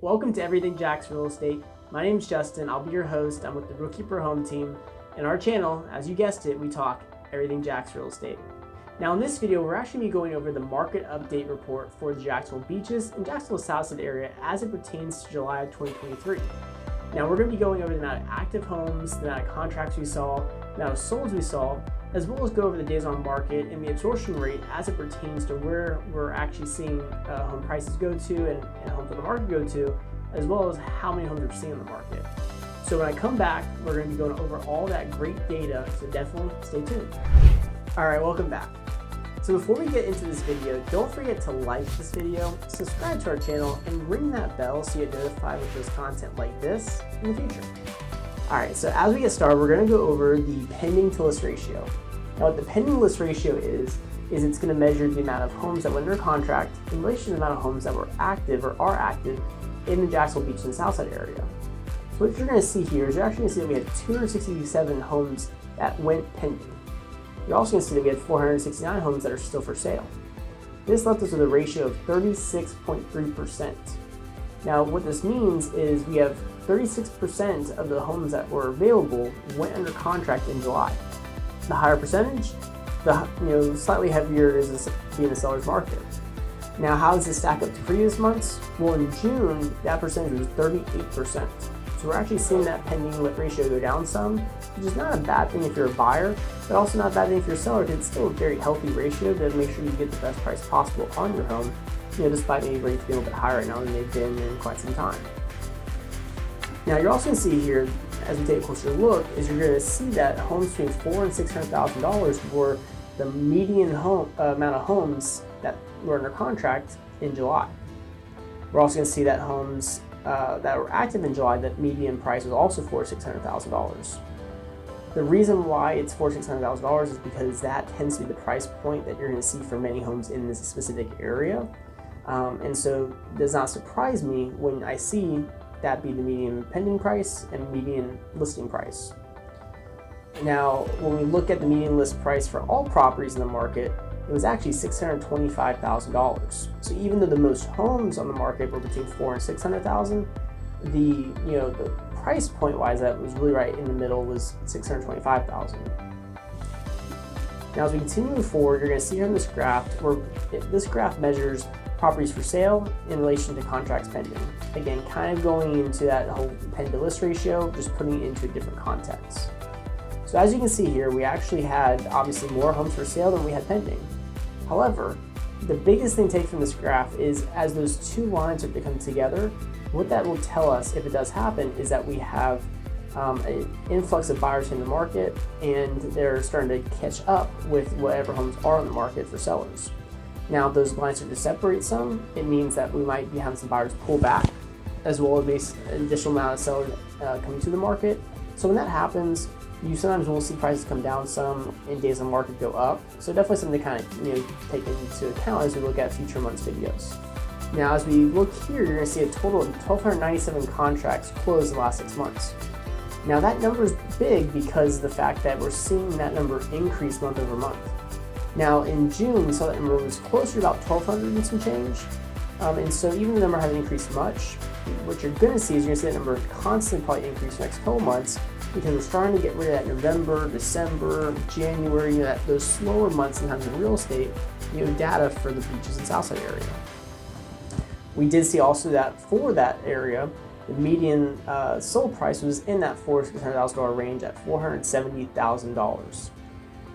welcome to Everything Jacks Real Estate. My name is Justin. I'll be your host. I'm with the Rookie Per Home team. And our channel, as you guessed it, we talk Everything Jacks Real Estate. Now in this video, we're actually going to be going over the market update report for the Jacksonville beaches and Jacksonville Southside area as it pertains to July of 2023. Now we're going to be going over the amount of active homes, the amount of contracts we saw, the amount of solds we saw, as well as go over the days on market and the absorption rate as it pertains to where we're actually seeing home prices go to and homes on the market go to, as well as how many homes we're seeing on the market. So when I come back, we're going to be going over all that great data, so definitely stay tuned. All right, welcome back. So before we get into this video, don't forget to like this video, subscribe to our channel, and ring that bell so you get notified when there's content like this in the future. All right, so as we get started, we're going to go over the pending to list ratio. Now what the pending list ratio is it's going to measure the amount of homes that went under contract in relation to the amount of homes that were active or are active in the Jacksonville Beach and Southside area. So what you're going to see here is you're actually going to see that we had 267 homes that went pending. You're also going to see that we had 469 homes that are still for sale. This left us with a ratio of 36.3%. Now what this means is we have 36% of the homes that were available went under contract in July. The higher percentage, the slightly heavier is this being the seller's market. Now how does this stack up to previous months? Well, in June, that percentage was 38%. So we're actually seeing that pending ratio go down some, which is not a bad thing if you're a buyer, but also not a bad thing if you're a seller, because it's still a very healthy ratio to make sure you get the best price possible on your home, despite maybe rates being a little bit higher right now than they've been in quite some time. Now you're also going to see here, as we take a closer look, is you're going to see that homes between $400,000 and $600,000 were the median amount of homes that were under contract in July. We're also going to see that homes that were active in July, that median price was also $600,000. The reason why it's $600,000 is because that tends to be the price point that you're going to see for many homes in this specific area. And so it does not surprise me when I see that be the median pending price and median listing price. Now, when we look at the median list price for all properties in the market, it was actually $625,000. So even though the most homes on the market were between $400,000 and $600,000, the price point wise that was really right in the middle was $625,000. Now as we continue forward, you're going to see here in this graph where this graph measures properties for sale in relation to contracts pending. Again, kind of going into that whole pending to list ratio, just putting it into a different context. So as you can see here, we actually had obviously more homes for sale than we had pending. However, the biggest thing to take from this graph is as those two lines are to come together, what that will tell us, if it does happen, is that we have an influx of buyers in the market and they're starting to catch up with whatever homes are on the market for sellers. Now, if those lines are to separate some, it means that we might be having some buyers pull back, as well as an additional amount of sellers coming to the market. So when that happens, you sometimes will see prices come down some and days on market go up. So definitely something to kind of take into account as we look at future months videos. Now, as we look here, you're going to see a total of 1,297 contracts closed in the last 6 months. Now that number is big because of the fact that we're seeing that number increase month over month. Now in June, we saw that number was closer to about 1,200 and some change. And so even the number hasn't increased much. What you're going to see is you're going to see that number constantly probably increase the next couple months, because we're starting to get rid of that November, December, January, those slower months in terms of real estate, data for the beaches and Southside area. We did see also that for that area, the median sold price was in that $400,000 to $600,000 range at $470,000.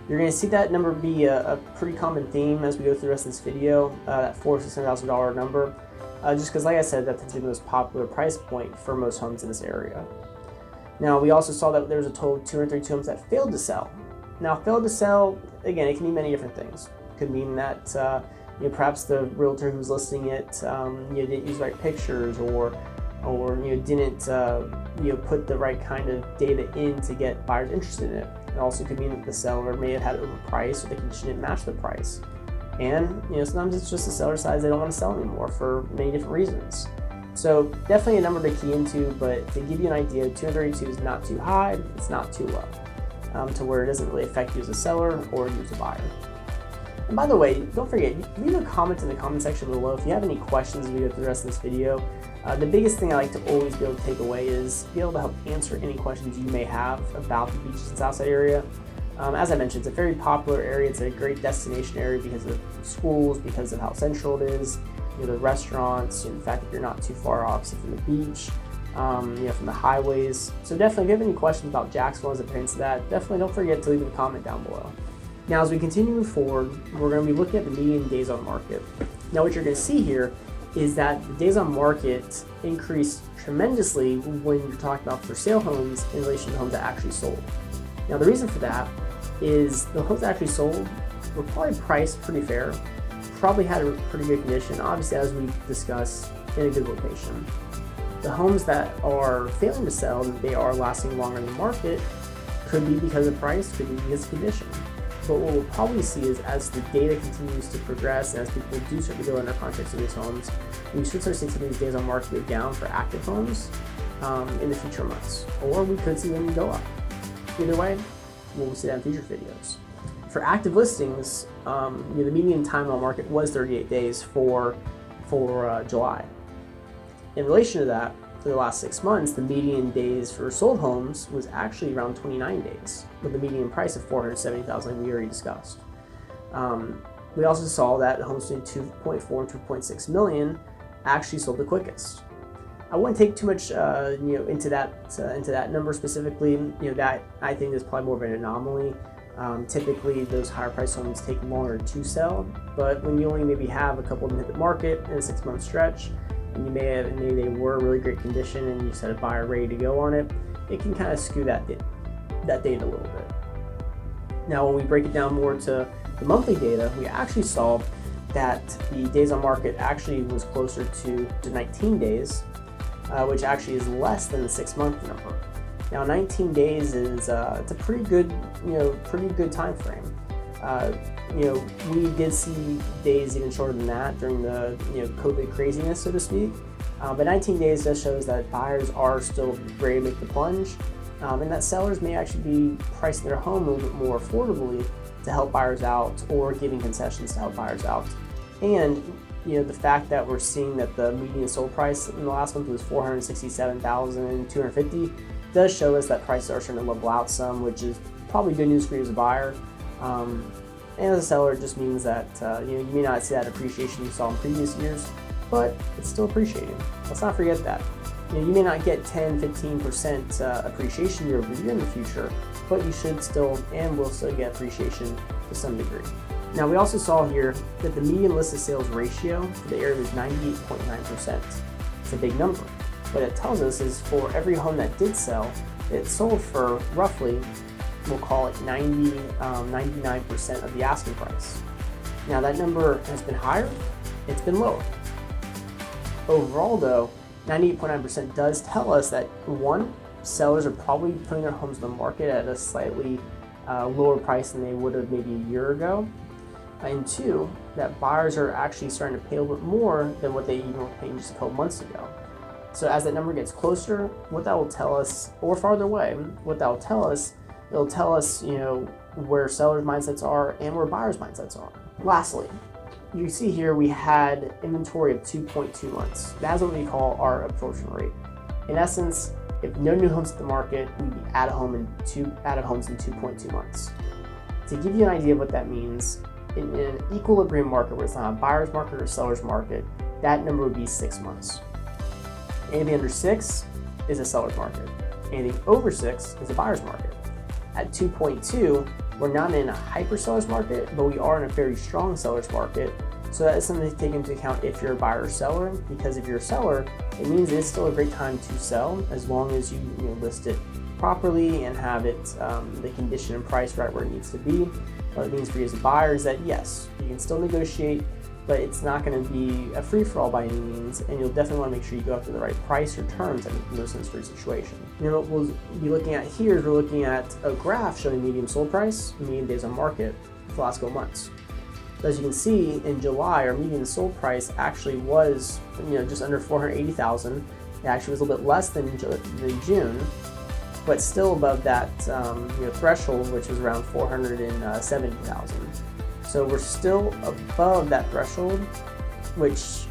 You're going to see that number be a pretty common theme as we go through the rest of this video, that $400,000 to $600,000 number, just because, like I said, that's the most popular price point for most homes in this area. Now, we also saw that there was a total of 232 homes that failed to sell. Now, failed to sell, again, it can mean many different things. It could mean that perhaps the realtor who's listing it didn't use the right pictures, or didn't put the right kind of data in to get buyers interested in it. It also could mean that the seller may have had it overpriced, or the condition didn't match the price. And sometimes it's just the seller decides they don't want to sell anymore for many different reasons. So definitely a number to key into, but to give you an idea, 232 is not too high, it's not too low, to where it doesn't really affect you as a seller or you as a buyer. And by the way, don't forget, leave a comment in the comment section below if you have any questions as we go through the rest of this video. The biggest thing I like to always be able to take away is be able to help answer any questions you may have about the beaches and Southside area. As I mentioned, it's a very popular area. It's a great destination area because of schools, because of how central it is, the restaurants, the fact that you're not too far off from the beach, from the highways. So definitely, if you have any questions about Jacksonville as it pertains to that, definitely don't forget to leave a comment down below. Now, as we continue to move forward, we're going to be looking at the median days on market. Now, what you're going to see here is that the days on market increased tremendously when you're talking about for sale homes in relation to homes that actually sold. Now, the reason for that is the homes that actually sold were probably priced pretty fair, probably had a pretty good condition, obviously, as we discussed, in a good location. The homes that are failing to sell, that they are lasting longer in the market, could be because of price, could be because of condition. But what we'll probably see is as the data continues to progress, and as people do start to go under contracts of these homes, we should start seeing some of these days on market go down for active homes in the future months, or we could see them go up. Either way, we'll see that in future videos. For active listings, the median time on market was 38 days for July. In relation to that, for the last 6 months, the median days for sold homes was actually around 29 days, with a median price of $470,000, like we already discussed. We also saw that homes between 2.4 and 2.6 million actually sold the quickest. I wouldn't take too much, into that number specifically. That I think is probably more of an anomaly. Typically, those higher price homes take longer to sell, but when you only maybe have a couple of them hit the market in a 6-month stretch, and maybe they were really great condition, and you just had a buyer ready to go on it, it can kind of skew that data a little bit. Now, when we break it down more to the monthly data, we actually saw that the days on market actually was closer to 19 days, which actually is less than the 6-month number. Now, 19 days is it's a pretty good time frame. We did see days even shorter than that during the COVID craziness, so to speak. But 19 days just shows that buyers are still ready to make the plunge, and that sellers may actually be pricing their home a little bit more affordably to help buyers out, or giving concessions to help buyers out. And the fact that we're seeing that the median sold price in the last month was $467,250 does show us that prices are starting to level out some, which is probably good news for you as a buyer. And as a seller, it just means that you may not see that appreciation you saw in previous years, but it's still appreciating. Let's not forget that. You may not get 10-15% appreciation year over year in the future, but you should still and will still get appreciation to some degree. Now, we also saw here that the median listed sales ratio for the area was 98.9%. It's a big number. What it tells us is for every home that did sell, it sold for roughly, we'll call it 99% of the asking price. Now, that number has been higher, it's been lower. Overall though, 98.9% does tell us that, one, sellers are probably putting their homes on the market at a slightly lower price than they would have maybe a year ago. And two, that buyers are actually starting to pay a little bit more than what they even were paying just a couple months ago. So as that number gets closer, what that will tell us, or farther away, what that will tell us, it'll tell us, where sellers' mindsets are and where buyers' mindsets are. Lastly, you see here we had inventory of 2.2 months. That's what we call our absorption rate. In essence, if no new homes hit the market, we'd be out of homes in 2.2 months. To give you an idea of what that means, in an equilibrium market where it's not a buyer's market or a seller's market, that number would be 6 months. Anything under 6 is a seller's market. Anything over 6 is a buyer's market. At 2.2, we're not in a hyper seller's market, but we are in a very strong seller's market. So that is something to take into account if you're a buyer or seller, because if you're a seller, it means it's still a great time to sell as long as you list it properly and have it the condition and price right where it needs to be. What it means for you as a buyer is that yes, you can still negotiate, but it's not going to be a free-for-all by any means, and you'll definitely want to make sure you go after the right price or terms that make the most sense for your situation. What we'll be looking at here is we're looking at a graph showing median sold price, median days on market for the last couple months. So as you can see, in July, our median sold price actually was just under $480,000. It actually was a little bit less than June, but still above that threshold, which was around $470,000. So we're still above that threshold, which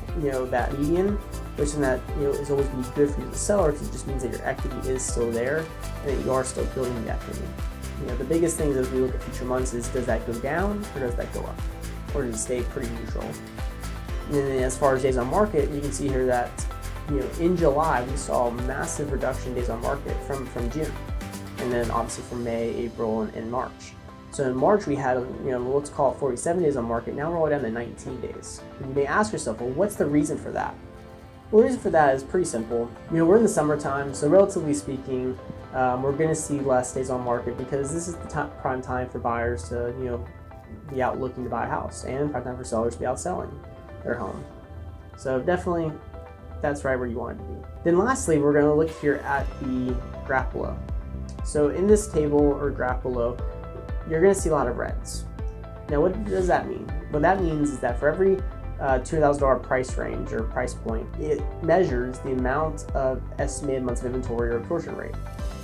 that median, which is that is always going to be good for you as a seller, because it just means that your equity is still there and that you are still building the equity. The biggest things as we look at future months is, does that go down or does that go up, or does it stay pretty neutral? And then as far as days on market, you can see here that in July we saw a massive reduction in days on market from June, and then obviously from May, April, and March. So in March we had let's call it 47 days on market. Now we're all down to 19 days. And you may ask yourself, well, what's the reason for that? Well, the reason for that is pretty simple. We're in the summertime, so relatively speaking, we're going to see less days on market, because this is the prime time for buyers to be out looking to buy a house, and prime time for sellers to be out selling their home. So definitely that's right where you want it to be. Then lastly, we're going to look here at the graph below. So in this table or graph below, you're going to see a lot of reds. Now what does that mean? What that means is that for every $200,000 price range or price point, it measures the amount of estimated months of inventory or absorption rate.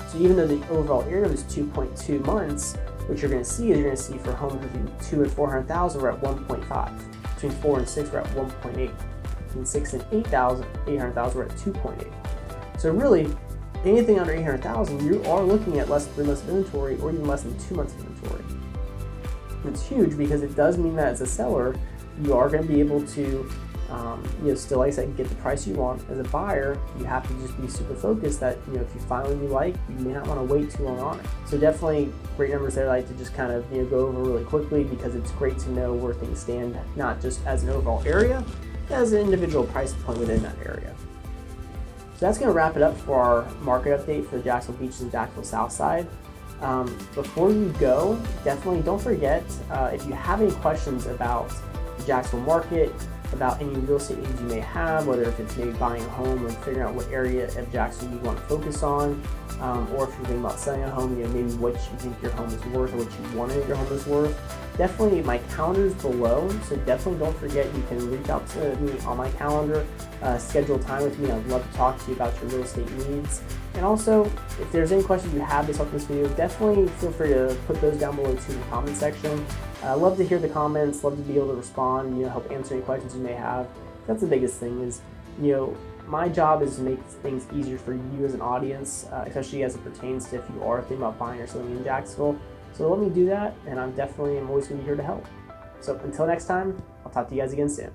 So even though the overall area was 2.2 months, what you're going to see is for homes between 2 and 400,000, we're at 1.5. Between 4 and 6, we're at 1.8. Between 6 and 800,000, we're at 2.8. So really, anything under 800,000, you are looking at less than 3 months of inventory, or even less than 2 months of inventory. And it's huge, because it does mean that as a seller, you are going to be able to, still, like I said, get the price you want. As a buyer, you have to just be super focused that, if you find one you like, you may not want to wait too long on it. So definitely great numbers there. I like to just kind of, go over really quickly, because it's great to know where things stand, not just as an overall area, but as an individual price point within that area. So that's going to wrap it up for our market update for the Jacksonville Beaches and Jacksonville South Side. Before you go, definitely don't forget, if you have any questions about the Jacksonville market, about any real estate needs you may have, whether if it's maybe buying a home or figuring out what area of Jacksonville you want to focus on, or if you're thinking about selling a home, maybe what you think your home is worth or what you want to think your home is worth, definitely my calendar is below, so definitely don't forget you can reach out to me on my calendar, schedule time with me. I'd love to talk to you about your real estate needs. And also, if there's any questions you have based off this video, definitely feel free to put those down below too in the comment section. I love to hear the comments, love to be able to respond, help answer any questions you may have. That's the biggest thing is, my job is to make things easier for you as an audience, especially as it pertains to if you are thinking about buying or selling in Jacksonville. So let me do that, and I'm always going to be here to help. So until next time, I'll talk to you guys again soon.